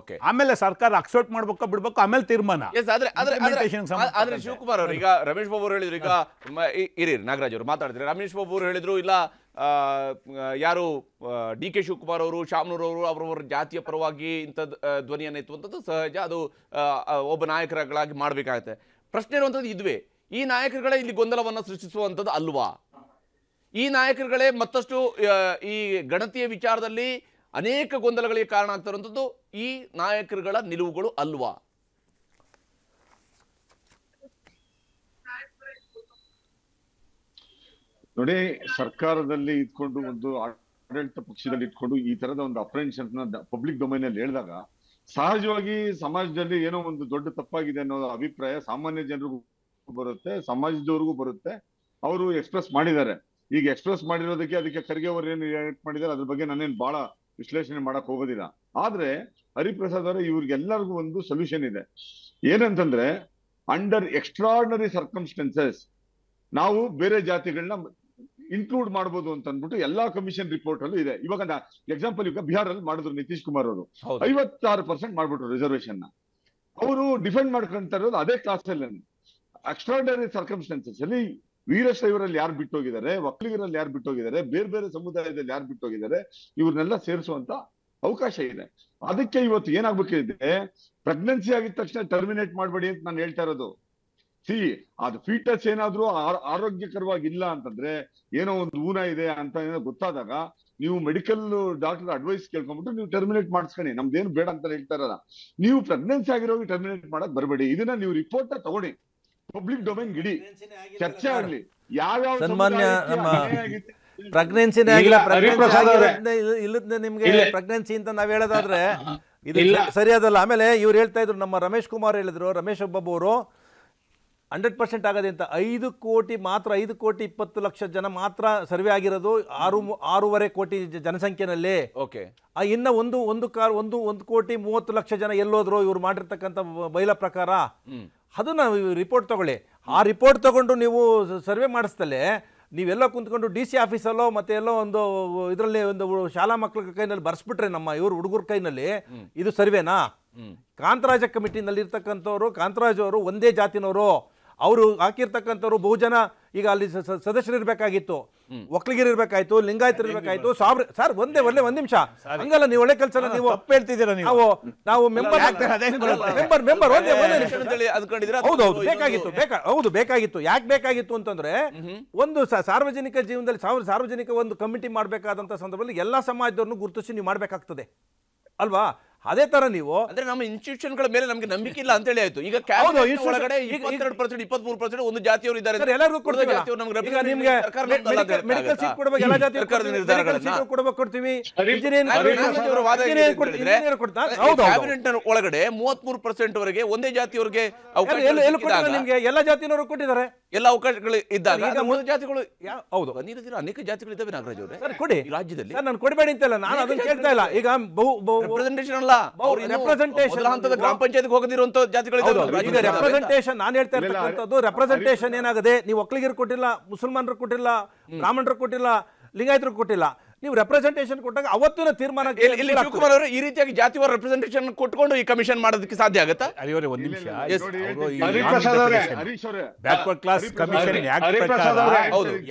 ಆಮೇಲೆ ಸರ್ಕಾರ ಅಕ್ಸೆಪ್ಟ್ ಮಾಡ್ಬೇಕೋ ಬಿಡ್ಬೇಕು, ಆಮೇಲೆ ತೀರ್ಮಾನ. ಆದ್ರೆ ಶಿವಕುಮಾರ್ ಅವರು, ಈಗ ರಮೇಶ್ ಬಾಬು ಅವರು ಹೇಳಿದ್ರು, ಈಗ ಇರಿ ನಾಗರಾಜ್ ಅವರು ಮಾತಾಡ್ತಾರೆ. ರಮೇಶ್ ಬಾಬು ಅವರು ಹೇಳಿದ್ರು, ಇಲ್ಲ ಯಾರು ಡಿ ಕೆ ಶಿವಕುಮಾರ್ ಅವರು, ಶಾಮನೂರ್ ಅವರು ಅವರವರ ಜಾತಿಯ ಪರವಾಗಿ ಇಂಥ ಧ್ವನಿಯನ್ನು ಎತ್ತುವಂಥದ್ದು ಸಹಜ, ಅದು ಒಬ್ಬ ನಾಯಕರುಗಳಾಗಿ ಮಾಡಬೇಕಾಗತ್ತೆ. ಪ್ರಶ್ನೆ ಇರುವಂಥದ್ದು ಇದುವೇ, ಈ ನಾಯಕರುಗಳೇ ಇಲ್ಲಿ ಗೊಂದಲವನ್ನು ಸೃಷ್ಟಿಸುವಂಥದ್ದು ಅಲ್ವಾ? ಈ ನಾಯಕರುಗಳೇ ಮತ್ತಷ್ಟು ಈ ಗಣತಿಯ ವಿಚಾರದಲ್ಲಿ ಅನೇಕ ಗೊಂದಲಗಳಿಗೆ ಕಾರಣ ಆಗ್ತಾ ಇರುವಂಥದ್ದು ಈ ನಾಯಕರುಗಳ ನಿಲುವುಗಳು ಅಲ್ವಾ? ನೋಡಿ, ಸರ್ಕಾರದಲ್ಲಿ ಇಟ್ಕೊಂಡು ಒಂದು ಆಡಳಿತ ಪಕ್ಷದಲ್ಲಿ ಇಟ್ಕೊಂಡು ಈ ತರದ ಒಂದು ಅಪ್ರೆನ್ಷನ್ ಪಬ್ಲಿಕ್ ಡೊಮೈನ್ ಅಲ್ಲಿ ಹೇಳಿದಾಗ ಸಹಜವಾಗಿ ಸಮಾಜದಲ್ಲಿ ಏನೋ ಒಂದು ದೊಡ್ಡ ತಪ್ಪಾಗಿದೆ ಅನ್ನೋ ಅಭಿಪ್ರಾಯ ಸಾಮಾನ್ಯ ಜನರಿಗೂ ಬರುತ್ತೆ, ಸಮಾಜದವ್ರಿಗೂ ಬರುತ್ತೆ. ಅವರು ಎಕ್ಸ್ಪ್ರೆಸ್ ಮಾಡಿದ್ದಾರೆ. ಈಗ ಎಕ್ಸ್ಪ್ರೆಸ್ ಮಾಡಿರೋದಕ್ಕೆ ಅದಕ್ಕೆ ಖರ್ಗೆ ಅವರು ಏನು ರಿಯಾಕ್ಟ್ ಮಾಡಿದ್ದಾರೆ ಅದ್ರ ಬಗ್ಗೆ ನಾನೇನು ಬಹಳ ವಿಶ್ಲೇಷಣೆ ಮಾಡಕ್ ಹೋಗೋದಿಲ್ಲ. ಆದ್ರೆ ಹರಿಪ್ರಸಾದ್ ಅವರೇ, ಇವ್ರಿಗೆಲ್ಲರಿಗೂ ಒಂದು ಸೊಲ್ಯೂಷನ್ ಇದೆ. ಏನಂತಂದ್ರೆ, ಅಂಡರ್ ಎಕ್ಸ್ಟ್ರಾರ್ಡಿನರಿ ಸರ್ಕಮ್ಸ್ಟೆನ್ಸಸ್ ನಾವು ಬೇರೆ ಜಾತಿಗಳನ್ನ ಇನ್ಕ್ಲೂಡ್ ಮಾಡ್ಬೋದು ಅಂತ ಅಂದ್ಬಿಟ್ಟು ಎಲ್ಲಾ ಕಮಿಷನ್ ರಿಪೋರ್ಟ್ ಅಲ್ಲೂ ಇದೆ. ಇವಾಗ ಎಕ್ಸಾಂಪಲ್, ಈಗ ಬಿಹಾರಲ್ಲಿ ಮಾಡಿದ್ರು ನಿತೀಶ್ ಕುಮಾರ್ ಅವರು 56% ಮಾಡ್ಬಿಟ್ರು ರಿಸರ್ವೇಶನ್ ನ. ಅವರು ಡಿಫೆಂಡ್ ಮಾಡ್ಕೊಂತ ಇರೋದು ಅದೇ ಕ್ಲಾಸ್ ಅಲ್ಲಿ. ಎಕ್ಸ್ಟ್ರಾರ್ಡಿನರಿ ಸರ್ಕಮ್ಸ್ಟೆನ್ಸಸ್ ಅಲ್ಲಿ ವೀರಶೈವರಲ್ಲಿ ಯಾರು ಬಿಟ್ಟೋಗಿದ್ದಾರೆ, ಒಕ್ಕಲಿಗರಲ್ಲಿ ಯಾರು ಬಿಟ್ಟೋಗಿದ್ದಾರೆ, ಬೇರೆ ಬೇರೆ ಸಮುದಾಯದಲ್ಲಿ ಯಾರು ಬಿಟ್ಟೋಗಿದ್ದಾರೆ, ಇವ್ರನ್ನೆಲ್ಲ ಸೇರಿಸುವಂತ ಅವಕಾಶ ಇದೆ. ಅದಕ್ಕೆ ಇವತ್ತು ಏನಾಗ್ಬೇಕಿದೆ, ಪ್ರೆಗ್ನೆನ್ಸಿ ಆಗಿದ ತಕ್ಷಣ ಟರ್ಮಿನೇಟ್ ಮಾಡಬೇಡಿ ಅಂತ ನಾನು ಹೇಳ್ತಾ ಇರೋದು. ಅದು ಫೀಟಸ್ ಏನಾದ್ರೂ ಆರೋಗ್ಯಕರವಾಗಿಲ್ಲ ಅಂತಂದ್ರೆ, ಏನೋ ಒಂದು ಊನ ಇದೆ ಅಂತ ಏನೋ ಗೊತ್ತಾದಾಗ ನೀವು ಮೆಡಿಕಲ್ ಡಾಕ್ಟರ್ ಅಡ್ವೈಸ್ ಕೇಳ್ಕೊಂಡ್ಬಿಟ್ಟು ನೀವು ಟರ್ಮಿನೇಟ್ ಮಾಡಿಸ್ಕೊಳ್ಳಿ, ನಮ್ದೇನು ಬೇಡ ಅಂತ ಹೇಳ್ತಾ ಇರಲ್ಲ. ನೀವು ಪ್ರೆಗ್ನೆನ್ಸಿ ಆಗಿರೋಗಿ ಟರ್ಮಿನೇಟ್ ಮಾಡಕ್ ಬರಬೇಡಿ. ಇದನ್ನ ನೀವು ರಿಪೋರ್ಟ್ ತಗೊಳ್ಳಿ, ಪಬ್ಲಿಕ್ ಡೊಮೈನ್ ಇಡಿ, ಚರ್ಚೆ ಆಗ್ಲಿ. ಯಾವ್ಯಾವ ಪ್ರೆಗ್ನೆನ್ಸಿನೇ ಇಲ್ಲದ ನಿಮ್ಗೆ ಪ್ರೆಗ್ನೆನ್ಸಿ ಅಂತ ನಾವ್ ಹೇಳೋದಾದ್ರೆ ಇದು ಸರಿಯಾದಲ್ಲ. ಆಮೇಲೆ ಇವ್ರು ಹೇಳ್ತಾ ಇದ್ರು, ನಮ್ಮ ರಮೇಶ್ ಕುಮಾರ್ ಹೇಳಿದ್ರು, ರಮೇಶ್ ಬಾಬು ಅವರು, 100% ಆಗದೆ ಅಂತ 5 ಕೋಟಿ ಮಾತ್ರ 5 ಕೋಟಿ 20 ಲಕ್ಷ ಜನ ಮಾತ್ರ ಸರ್ವೆ ಆಗಿರೋದು 6.5 ಕೋಟಿ ಜನಸಂಖ್ಯೆನಲ್ಲಿ. ಓಕೆ, ಇನ್ನ ಒಂದು ಕೋಟಿ 30 ಲಕ್ಷ ಜನ ಎಲ್ಲೋದ್ರು ಇವ್ರು ಮಾಡಿರ್ತಕ್ಕಂಥ ಬೈಲ ಪ್ರಕಾರ. ಅದನ್ನ ರಿಪೋರ್ಟ್ ತಗೊಳ್ಳಿ. ಆ ರಿಪೋರ್ಟ್ ತಗೊಂಡು ನೀವು ಸರ್ವೆ ಮಾಡಿಸ್ತಲೇ ನೀವೆಲ್ಲ ಕುಂತ್ಕೊಂಡು DC ಆಫೀಸಲ್ಲೋ ಮತ್ತೆ ಎಲ್ಲೋ ಒಂದು ಇದರಲ್ಲಿ ಒಂದು ಶಾಲಾ ಮಕ್ಕಳ ಕೈನಲ್ಲಿ ಬರ್ಸ್ಬಿಟ್ರೆ ನಮ್ಮ ಇವ್ರು ಹುಡುಗರ ಕೈನಲ್ಲಿ ಇದು ಸರ್ವೆನಾ? ಕಾಂತರಾಜ ಕಮಿಟಿನಲ್ಲಿ ಇರ್ತಕ್ಕಂಥವ್ರು ಕಾಂತರಾಜ್ ಅವರು ಒಂದೇ ಜಾತಿನವರು. ಅವರು ಹಾಕಿರ್ತಕ್ಕಂಥವ್ರು ಬಹುಜನ ಈಗ ಅಲ್ಲಿ ಸದಸ್ಯರು ಇರಬೇಕಾಗಿತ್ತು, ಒಕ್ಕಲಿಗರು ಇರಬೇಕಾಯ್ತು, ಲಿಂಗಾಯತರು ಇರಬೇಕಾಯ್ತು. ಸರ್ ಒಂದ್ ನಿಮಿಷ, ಹಂಗಲ್ಲ ನೀವು ಒಳ್ಳೆ ಕೆಲಸ ನೀವು ಹೇಳ್ತಿದ್ದೀರಾ ನಾವು ಮೆಂಬರ್ ಬೇಕಾಗಿತ್ತು. ಯಾಕೆ ಬೇಕಾಗಿತ್ತು ಅಂತಂದ್ರೆ ಒಂದು ಸಾರ್ವಜನಿಕ ಜೀವನದಲ್ಲಿ ಸಾರ್ವಜನಿಕ ಒಂದು ಕಮಿಟಿ ಮಾಡಬೇಕಾದಂತ ಸಂದರ್ಭದಲ್ಲಿ ಎಲ್ಲಾ ಸಮಾಜದವ್ರನ್ನು ಗುರುತಿಸಿ ನೀವು ಮಾಡ್ಬೇಕಾಗ್ತದೆ ಅಲ್ವಾ? ಅದೇ ತರ ನೀವು ಅಂದ್ರೆ ನಮ್ಮ ಇನ್ಸ್ಟಿಟ್ಯೂಷನ್ಗಳ ಮೇಲೆ ನಮಗೆ ನಂಬಿಕೆ ಇಲ್ಲ ಅಂತ ಹೇಳಿ ಆಯ್ತು. ಈಗ ಕ್ಯಾಬಿನೆಟ್ ಒಳಗಡೆ 22%, 23% ಒಂದು ಜಾತಿಯವರು ಇದ್ದಾರೆ. ಎಲ್ಲರಿಗೂ ಕೊಡ್ತೀವಿ. ಈಗ ನಿಮ್ಗೆ ಮೆಡಿಕಲ್ ಸೀಟ್ ಕೊಡಬೇಕು, ಎಲ್ಲ ಜಾತಿ ಕೊಡ್ತೀವಿ. ಕ್ಯಾಬಿನೆಟ್ ಒಳಗಡೆ 33% ವರೆಗೆ ಒಂದೇ ಜಾತಿಯವರಿಗೆ ನಿಮ್ಗೆ ಎಲ್ಲ ಜಾತಿಯವರು ಕೊಟ್ಟಿದ್ದಾರೆ. ಎಲ್ಲ ಅವಕಾಶಗಳು ಇದ್ದಾಗ ಜಾತಿಗಳು ಹೌದು ಅನೇಕ ಜಾತಿಗಳು ಇದ್ದಾವೆ ನಾಗರಾಜ್ ಅವರೇ ಕೊಡಿ ರಾಜ್ಯದಲ್ಲಿ. ನಾನು ಕೊಡಬೇಡಿ ಅಂತಲ್ಲ, ನಾನು ಅದನ್ನ ಕೇಳ್ತಾ ಇಲ್ಲ. ಈಗ ರೆಪ್ರೆಸೆಂಟೇಷನ್ ಅಲ್ಲ, ಹಂತದ ಗ್ರಾಮ ಪಂಚಾಯತ್ ಹೋಗದಿರುವಂತ ಜಾತಿಗಳು. ರೆಪ್ರೆಸೆಂಟೇಷನ್ ನಾನು ಹೇಳ್ತಾ ಇರ್ತಕ್ಕಂಥದ್ದು ರೆಪ್ರೆಸೆಂಟೇಷನ್ ಏನಾಗದೆ. ನೀವು ಒಕ್ಕಲಿಗರು ಕೊಟ್ಟಿಲ್ಲ, ಮುಸಲ್ಮಾನರು ಕೊಟ್ಟಿಲ್ಲ, ಬ್ರಾಹ್ಮಣರು ಕೊಟ್ಟಿಲ್ಲ, ಲಿಂಗಾಯತರು ಕೊಟ್ಟಿಲ್ಲ. ನೀವು ರೆಪ್ರೆಸೆಂಟೇಷನ್ ಕೊಟ್ಟಾಗ ಅವತ್ತಿನ ತೀರ್ಮಾನ ಶಿವಕುಮಾರ್ ಅವರು ಈ ರೀತಿಯಾಗಿ ಜಾತಿವಾರ ರೆಪ್ರೆಸೆಂಟೇಷನ್ ಕೊಟ್ಕೊಂಡು ಈ ಕಮಿಷನ್ ಮಾಡೋದಕ್ಕೆ ಸಾಧ್ಯ ಆಗುತ್ತಾ? ಒಂದ್ ನಿಮಿಷ, ಬ್ಯಾಕ್ವರ್ಡ್ ಕ್ಲಾಸ್ ಕಮಿಷನ್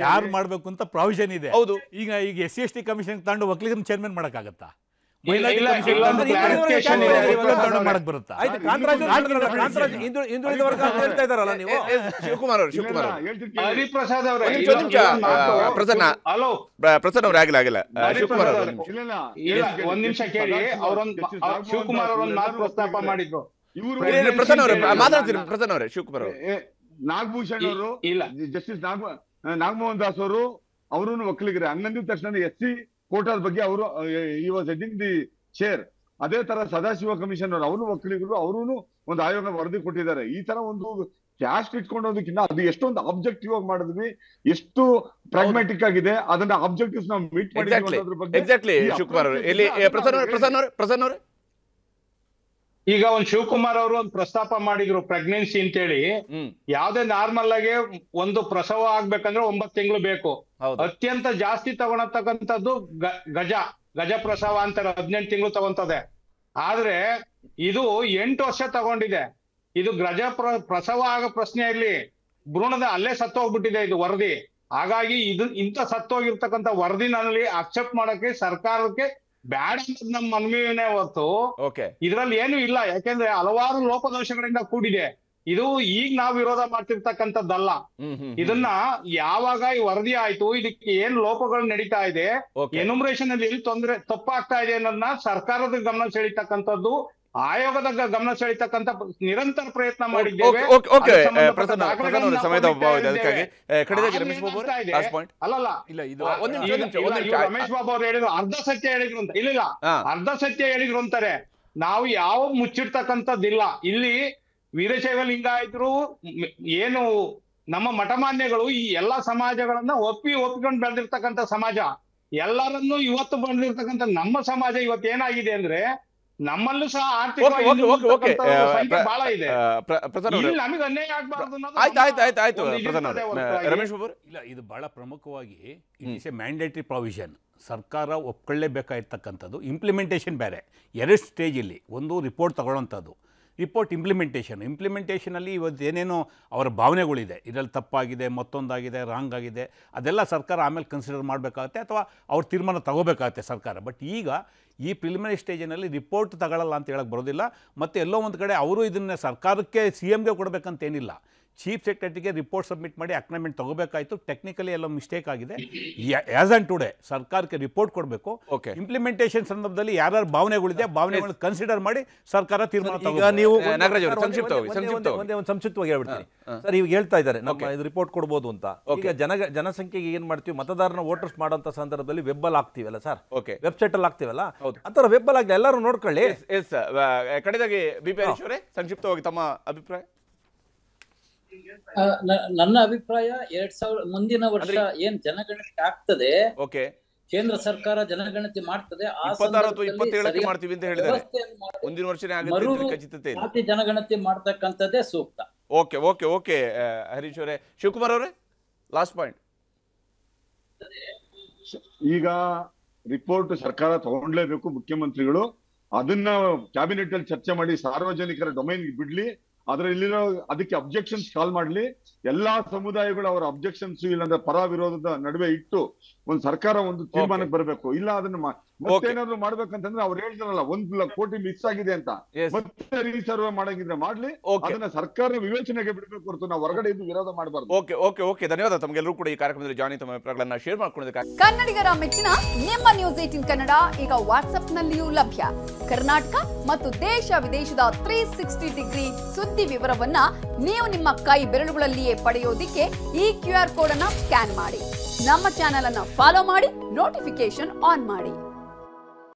ಯಾರು ಮಾಡ್ಬೇಕು ಅಂತ ಪ್ರಾವಿಷನ್ ಇದೆ. ಹೌದು, ಈಗ SC/ST ಕಮಿಷನ್ ತಗೊಂಡು ಒಕ್ಕಲಿಗರನ್ನ ಚೇರ್ಮನ್ ಮಾಡಕ್ಕಾಗತ್ತಾ? ಶಿವಕುಮಾರ್ ಹರಿಪ್ರಸಾದ್ ಅವರೇ, ಪ್ರಸನ್ನ ಅವ್ರೆ ಆಗಿಲ್ಲ ಶಿವಕುಮಾರ್ ಒಂದ್ ನಿಮಿಷ ಕೇಳಿ. ಶಿವಕುಮಾರ್ ಅವರೊಂದು ಮಾತು ಪ್ರಸ್ತಾಪ ಮಾಡಿದ್ರು. ಪ್ರಸನ್ನ ಅವರೇ ಮಾತಾಡ್ತೀರಿ. ಪ್ರಸನ್ನ ಅವರೇ, ಶಿವಕುಮಾರ್ ಅವರು, ನಾಗಭೂಷಣ್ ಅವರು, ಜಸ್ಟಿಸ್ ನಾಗಮೋಹನ್ ದಾಸ್ ಅವರು ಒಕ್ಕಲಿಗರೇ. ಹಂಗಂದಿದ ತಕ್ಷಣ SC ಕೋಟಾದ ಬಗ್ಗೆ ಅವರು ಈ ವಾಸ್ ಹೆಡಿಂಗ್ ದಿ ಚೇರ್. ಅದೇ ತರ ಸದಾಶಿವ ಕಮಿಷನ್ ಅವರು ಒಕ್ಕಲಿಗರು ಅವರು ಒಂದು ಆಯೋಗ ವರದಿ ಕೊಟ್ಟಿದ್ದಾರೆ. ಈ ತರ ಒಂದು ಕ್ಯಾಸ್ಟ್ ಇಟ್ಕೊಂಡೋದಕ್ಕಿಂತ ಅದು ಎಷ್ಟೊಂದು ಆಬ್ಜೆಕ್ಟಿವ್ ಆಗಿ ಮಾಡಿದ್ವಿ, ಎಷ್ಟು ಪ್ರಾಗ್ಮ್ಯಾಟಿಕ್ ಆಗಿದೆ, ಅದನ್ನ ಆಬ್ಜೆಕ್ಟಿವ್ಸ್ ನಾವು ಮೀಟ್ ಮಾಡಿದ್ವಿ. ಶಿವಕುಮಾರ್ ಅವರು ಎಲ್ಲಿ? ಪ್ರಸನ್ನ ಅವರೇ, ಈಗ ಒಂದು ಶಿವಕುಮಾರ್ ಅವರು ಒಂದು ಪ್ರಸ್ತಾಪ ಮಾಡಿದ್ರು ಪ್ರೆಗ್ನೆನ್ಸಿ ಅಂತೇಳಿ. ಯಾವ್ದೇ ನಾರ್ಮಲ್ ಆಗಿ ಒಂದು ಪ್ರಸವ ಆಗ್ಬೇಕಂದ್ರೆ 9 ತಿಂಗಳು ಬೇಕು. ಅತ್ಯಂತ ಜಾಸ್ತಿ ತಗೊಳತಕ್ಕಂಥದ್ದು ಗಜ ಪ್ರಸವ ಅಂತಾರೆ, 18 ತಿಂಗಳು ತಗೊಂತದೆ. ಆದ್ರೆ ಇದು 8 ವರ್ಷ ತಗೊಂಡಿದೆ. ಇದು ಪ್ರಸವ ಆಗೋ ಪ್ರಶ್ನೆ ಇರ್ಲಿ, ಭ್ರೂಣದ ಅಲ್ಲೇ ಸತ್ತೋಗ್ಬಿಟ್ಟಿದೆ ಇದು ವರದಿ. ಹಾಗಾಗಿ ಇಂಥ ಸತ್ತೋಗಿರ್ತಕ್ಕಂಥ ವರದಿನಲ್ಲಿ ಅಕ್ಸೆಪ್ಟ್ ಮಾಡಕ್ಕೆ ಸರ್ಕಾರಕ್ಕೆ ಬ್ಯಾಡ ಅನ್ನೋದು ನಮ್ಮ ಮನವಿನೇ ಹೊರತು ಇದ್ರಲ್ಲಿ ಏನು ಇಲ್ಲ. ಯಾಕೆಂದ್ರೆ ಹಲವಾರು ಲೋಪದೋಷಗಳಿಂದ ಕೂಡಿದೆ. ಇದು ಈಗ ನಾವು ವಿರೋಧ ಮಾಡ್ತಿರ್ತಕ್ಕಂಥದ್ದಲ್ಲ. ಇದನ್ನ ಯಾವಾಗ ಈ ವರದಿ ಆಯ್ತು, ಇದಕ್ಕೆ ಏನ್ ಲೋಪಗಳು ನಡೀತಾ ಇದೆ, ಎನ್ಯುಮರೇಷನ್ ಅಲ್ಲಿ ತಪ್ಪಾಗ್ತಾ ಇದೆ ಅನ್ನೋದನ್ನ ಸರ್ಕಾರದ ಗಮನ ಸೆಳೀತಕ್ಕಂಥದ್ದು, ಆಯೋಗದ ಗಮನ ಸೆಳೀತಕ್ಕಂಥ ನಿರಂತರ ಪ್ರಯತ್ನ ಮಾಡಿದ್ದೇವೆ. ರಮೇಶ್ ಬಾಬು ಅವರು ಹೇಳಿದ್ರು ಅರ್ಧ ಸತ್ಯ ಹೇಳಿದ್ರು ಅಂತ. ಇಲ್ಲ, ಅರ್ಧ ಸತ್ಯ ಹೇಳಿದ್ರು ಅಂತಾರೆ. ನಾವು ಯಾವ ಮುಚ್ಚಿಡ್ತಕ್ಕಂಥದ್ದಿಲ್ಲ. ಇಲ್ಲಿ ವೀರಶೈವ ಲಿಂಗಾಯತರು ಏನು ನಮ್ಮ ಮಠಮಾನ್ಯಗಳು ಈ ಎಲ್ಲಾ ಸಮಾಜಗಳನ್ನ ಒಪ್ಪಿಕೊಂಡು ಬೆಳೆದಿರ್ತಕ್ಕಂಥ ಸಮಾಜ. ಎಲ್ಲರನ್ನೂ ಇವತ್ತು ಬೆಳೆದಿರ್ತಕ್ಕಂಥ ನಮ್ಮ ಸಮಾಜ ಇವತ್ತು ಏನಾಗಿದೆ ಅಂದ್ರೆ ನಮ್ಮಲ್ಲೂ ಸಹ ಆರ್ಥಿಕವಾಗಿ ಬಹಳ ಇದೆ. ನಮಗೆ ಅನ್ಯಾಯ ಆಗ್ಬಾರ್ದು. ಇಲ್ಲ, ಇದು ಬಹಳ ಪ್ರಮುಖವಾಗಿ ಇಟ್ ಎ ಮ್ಯಾಂಡೇಟರಿ ಪ್ರಾವಿಷನ್. ಸರ್ಕಾರ ಒಪ್ಕೊಳ್ಳೇಬೇಕಾಗಿರ್ತಕ್ಕಂಥದ್ದು. ಇಂಪ್ಲಿಮೆಂಟೇಷನ್ ಬೇರೆ, 2 ಸ್ಟೇಜ್ ಇಲ್ಲಿ. ಒಂದು ರಿಪೋರ್ಟ್ ತಗೊಳ್ಳೋಂಥದ್ದು, ರಿಪೋರ್ಟ್ ಇಂಪ್ಲಿಮೆಂಟೇಷನಲ್ಲಿ ಇವತ್ತು ಏನೇನೋ ಅವರ ಭಾವನೆಗಳಿದೆ, ಇದರಲ್ಲಿ ತಪ್ಪಾಗಿದೆ, ಮತ್ತೊಂದಾಗಿದೆ, ರಾಂಗ್ ಆಗಿದೆ, ಅದೆಲ್ಲ ಸರ್ಕಾರ ಆಮೇಲೆ ಕನ್ಸಿಡರ್ ಮಾಡಬೇಕಾಗತ್ತೆ ಅಥವಾ ಅವ್ರ ತೀರ್ಮಾನ ತಗೋಬೇಕಾಗತ್ತೆ ಸರ್ಕಾರ. ಬಟ್ ಈಗ ಈ ಪ್ರಿಲಿಮಿನರಿ ಸ್ಟೇಜಿನಲ್ಲಿ ರಿಪೋರ್ಟ್ ತಗೊಳ್ಳಲ್ಲ ಅಂತ ಹೇಳಕ್ಕೆ ಬರೋದಿಲ್ಲ. ಮತ್ತು ಎಲ್ಲೋ ಒಂದು ಕಡೆ ಅವರು ಇದನ್ನು ಸರ್ಕಾರಕ್ಕೆ CMಗೆ ಕೊಡಬೇಕಂತೇನಿಲ್ಲ. ಚೀಫ್ ಸೆಕ್ರೆಟರಿಗೆ ರಿಪೋರ್ಟ್ ಸಬ್ಮಿಟ್ ಮಾಡಿ ಅಕ್ನಾಮೆಂಟ್ ತಗೋಬೇಕಾಯ್ತು. ಟೆಕ್ನಿಕಲಿ ಎಲ್ಲ ಮಿಸ್ಟೇಕ್ ಆಗಿದೆ. ಆಸ್ ಆನ್ ಟುಡೇ ಸರ್ಕಾರಕ್ಕೆ ರಿಪೋರ್ಟ್ ಕೊಡಬೇಕು. ಇಂಪ್ಲಿಮೆಂಟೇಷನ್ ಸಂದರ್ಭದಲ್ಲಿ ಯಾರ್ಯಾರು ಭಾವನೆಗಳಿದೆ ಭಾವನೆಗಳನ್ನ ಕನ್ಸಿಡರ್ ಮಾಡಿ ಸರ್ಕಾರ ತೀರ್ಮಾನ ತಗೋ. ನೀವು ಸಂಕ್ಷಿಪ್ತವಾಗಿ ಹೇಳ್ಬಿಡ್ತೀನಿ ಸರ್. ಇವಾಗ ಹೇಳ್ತಾ ಇದ್ದಾರೆ ನಮ್ಮ ಇದು ರಿಪೋರ್ಟ್ ಕೊಡ್ಬೋದು ಅಂತ. ಈಗ ಜನಸಂಖ್ಯೆಗೆ ಏನ್ ಮಾಡ್ತೀವಿ, ಮತದಾರನ ವೋಟರ್ಸ್ ಮಾಡೋಂಥ ಸಂದರ್ಭದಲ್ಲಿ ವೆಬ್ಬಲ್ಲಿ ಹಾಕ್ತಿವಲ್ಲ ಸರ್, ವೆಬ್ಸೈಟ್ ಅಲ್ಲಿ ಹಾಕ್ತಿವಲ್ಲ, ಆ ಥರ ವೆಬ್ಬಲ್ಲಿ ಆಗಲಿ ಎಲ್ಲರೂ ನೋಡ್ಕೊಳ್ಳಿ. ಕಡೆದಾಗಿ BP ಹರೀಶ್ ಅವರೇ ಸಂಕ್ಷಿಪ್ತವಾಗಿ ತಮ್ಮ ಅಭಿಪ್ರಾಯ. ನನ್ನ ಅಭಿಪ್ರಾಯ 2000 ಮುಂದಿನ ವರ್ಷ ಏನ್ ಜನಗಣತಿ ಆಗ್ತದೆ, ಓಕೆ, ಕೇಂದ್ರ ಸರ್ಕಾರ ಜನಗಣತಿ ಮಾಡ್ತದೆ, ಆ 26 ಅಥವಾ 27ಕ್ಕೆ ಮಾಡ್ತೀವಿ ಅಂತ ಹೇಳಿದ್ದಾರೆ. ಮುಂದಿನ ವರ್ಷನೇ ಆಗುತ್ತೆ ಅಂತ ಖಚಿತತೆ ಇಲ್ಲ. ಜಾತಿ ಜನಗಣತಿ ಮಾಡ್ತಕ್ಕಂಥದ್ದೇ ಸೂಕ್ತ. ಓಕೆ ಓಕೆ ಓಕೆ ಹರೀಶ್ ಅವರೇ. ಶಿವಕುಮಾರ್ ಅವರೇ, ಲಾಸ್ಟ್ ಪಾಯಿಂಟ್. ಈಗ ರಿಪೋರ್ಟ್ ಸರ್ಕಾರ ತಗೊಂಡ್ಲೇಬೇಕು, ಮುಖ್ಯಮಂತ್ರಿಗಳು ಅದನ್ನ ಕ್ಯಾಬಿನೆಟ್ ಅಲ್ಲಿ ಚರ್ಚೆ ಮಾಡಿ ಸಾರ್ವಜನಿಕರ ಡೊಮೈನ್ ಬಿಡ್ಲಿ, ಅದರಲ್ಲಿರೋ ಅದಕ್ಕೆ ಅಬ್ಜೆಕ್ಷನ್ಸ್ ಕಾಲ್ ಮಾಡ್ಲಿ, ಎಲ್ಲಾ ಸಮುದಾಯಗಳು ಅವರ ಅಬ್ಜೆಕ್ಷನ್ಸ್ ಇಲ್ಲಾಂದ್ರೆ ಪರ ವಿರೋಧದ ನಡುವೆ ಇಟ್ಟು ಒಂದು ಸರ್ಕಾರ ಒಂದು ತೀರ್ಮಾನಕ್ಕೆ ಬರಬೇಕು. ಇಲ್ಲ ಅದನ್ನ ಮತ್ತೇನಾದ್ರು ಮಾಡ್ಬೇಕಂತಂದ್ರೆ ಅವ್ರು ಹೇಳ್ತಾರಲ್ಲ 1 ಕೋಟಿ ಮಿಸ್ ಆಗಿದೆ ಅಂತ, ಮತ್ತೆ ರೀಸರ್ವೆ ಮಾಡಂಗಿದ್ರೆ ಮಾಡ್ಲಿ, ಅದನ್ನ ಸರ್ಕಾರ ವಿವೇಚನೆಗೆ ಬಿಡಬೇಕು ಹೊರತು ನಾವು ಹೊರಗಡೆ ಇದ್ದು ವಿರೋಧ ಮಾಡಬಾರ್ದು. ಓಕೆ ಓಕೆ ಓಕೆ ಧನ್ಯವಾದ ತಮಗೆಲ್ಲರೂ ಕೂಡ ಈ ಕಾರ್ಯಕ್ರಮದಲ್ಲಿ ಜಾನಿ ತಮ್ಮ ಅಭಿಪ್ರಾಯಗಳನ್ನ ಶೇರ್ ಮಾಡ್ಕೊಂಡಿದ್ದಕ್ಕೆ. ಕನ್ನಡಿಗರ ಮೆಚ್ಚಿನ ನಿಮ್ಮ ನ್ಯೂಸ್ 18 ಕನ್ನಡ ಈಗ ವಾಟ್ಸ್ಆಪ್ ನಲ್ಲಿಯೂ ಲಭ್ಯ. ಕರ್ನಾಟಕ ಮತ್ತು ದೇಶ ವಿದೇಶದ 360 ಡಿಗ್ರಿ ಸುದ್ದಿ ವಿವರವನ್ನ ನೀವು ನಿಮ್ಮ ಕೈ ಬೆರಳುಗಳಲ್ಲಿಯೇ ಪಡೆಯೋದಿಕ್ಕೆ ಈ QR ಕೋಡ್ ಅನ್ನ ಸ್ಕ್ಯಾನ್ ಮಾಡಿ. ನಮ್ಮ ಚಾನೆಲ್ ಅನ್ನ ಫಾಲೋ ಮಾಡಿ, ನೋಟಿಫಿಕೇಶನ್ ಆನ್ ಮಾಡಿ.